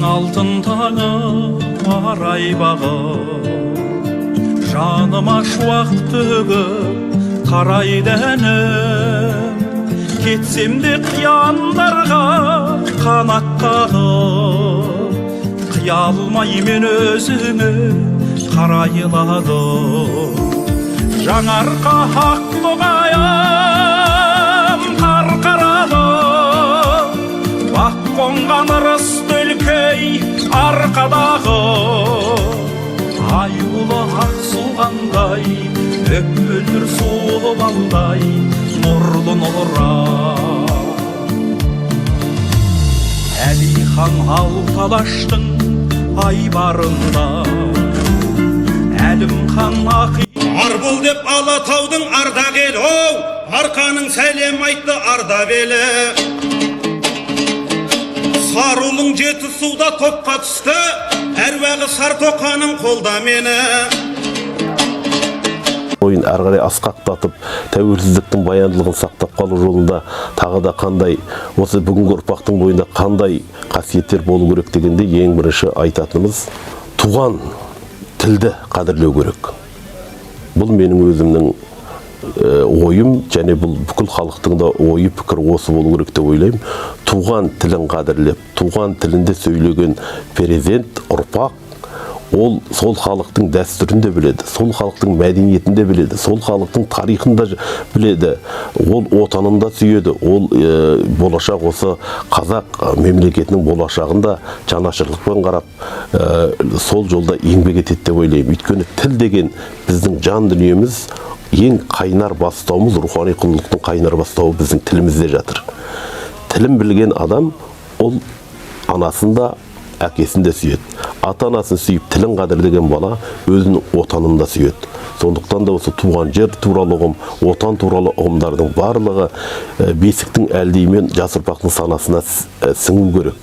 алтын таңы арай бағып, жаныма шуақ төгіп қарайды әнім. Кетсем де қияндарға қанат қағып, қия алмай мен өзіңе қарайладым. Жаңарқа ақ бұғайым қарқаралы, бақ қонған ырыс өлкей арқадағы. Аюлы ақ суғандай, өкпөлдір суы балдай, нұрлы нұра. Әлихан Алталаштың айбарында, Әлімхан Ақи Арбұл деп Алатаудың ардагері, оу, арқаның сәлем айтты ардабелі. Сарулың жеті суда топқа түсті, әруағы Сартоқаның қолда мені. Ойын әрғарай асқақтатып, тәуелсіздіктің баяндылығын сақтап қалу жолында тағы да қандай, осы бүгінгі ұрпақтың бойында қандай қасиеттер болу керек дегенде ең бірінші айтатынымыз туған тілді қадірлеу керек. Бұл менің өзімнің ойым, және бұл бүкіл халықтың да ойы, пікір осы болу керек деп ойлаймын. Туған тілін қадірлеп, туған тілінде сөйлеген перзент, ұрпақ, ол сол халықтың дәстүрін де біледі, сол халықтың мәдениетін де біледі, сол халықтың тарихын да біледі, ол отанын да сүйеді, ол болашақ осы қазақ мемлекетінің болашағында жанашырлықпен қарап, сол жолда еңбек етеді деп ойлаймын. Өйткені тіл деген біздің жан дүниеміз, ең қайнар бастауымыз, рухани құндылықтың қайнар бастауы біздің тілімізде жатыр. Тілін білген адам, ол анасында, әкесінде сүйеді. Ата-анасын сүйіп, тілін қадірлеген бала өзінің отанын да сүйеді. Сондықтан да осы туған жер туралы ұғым, отан туралы ұғымдардың барлығы бесіктің әлдеймен жас ұрпақтың санасына сіңу керек.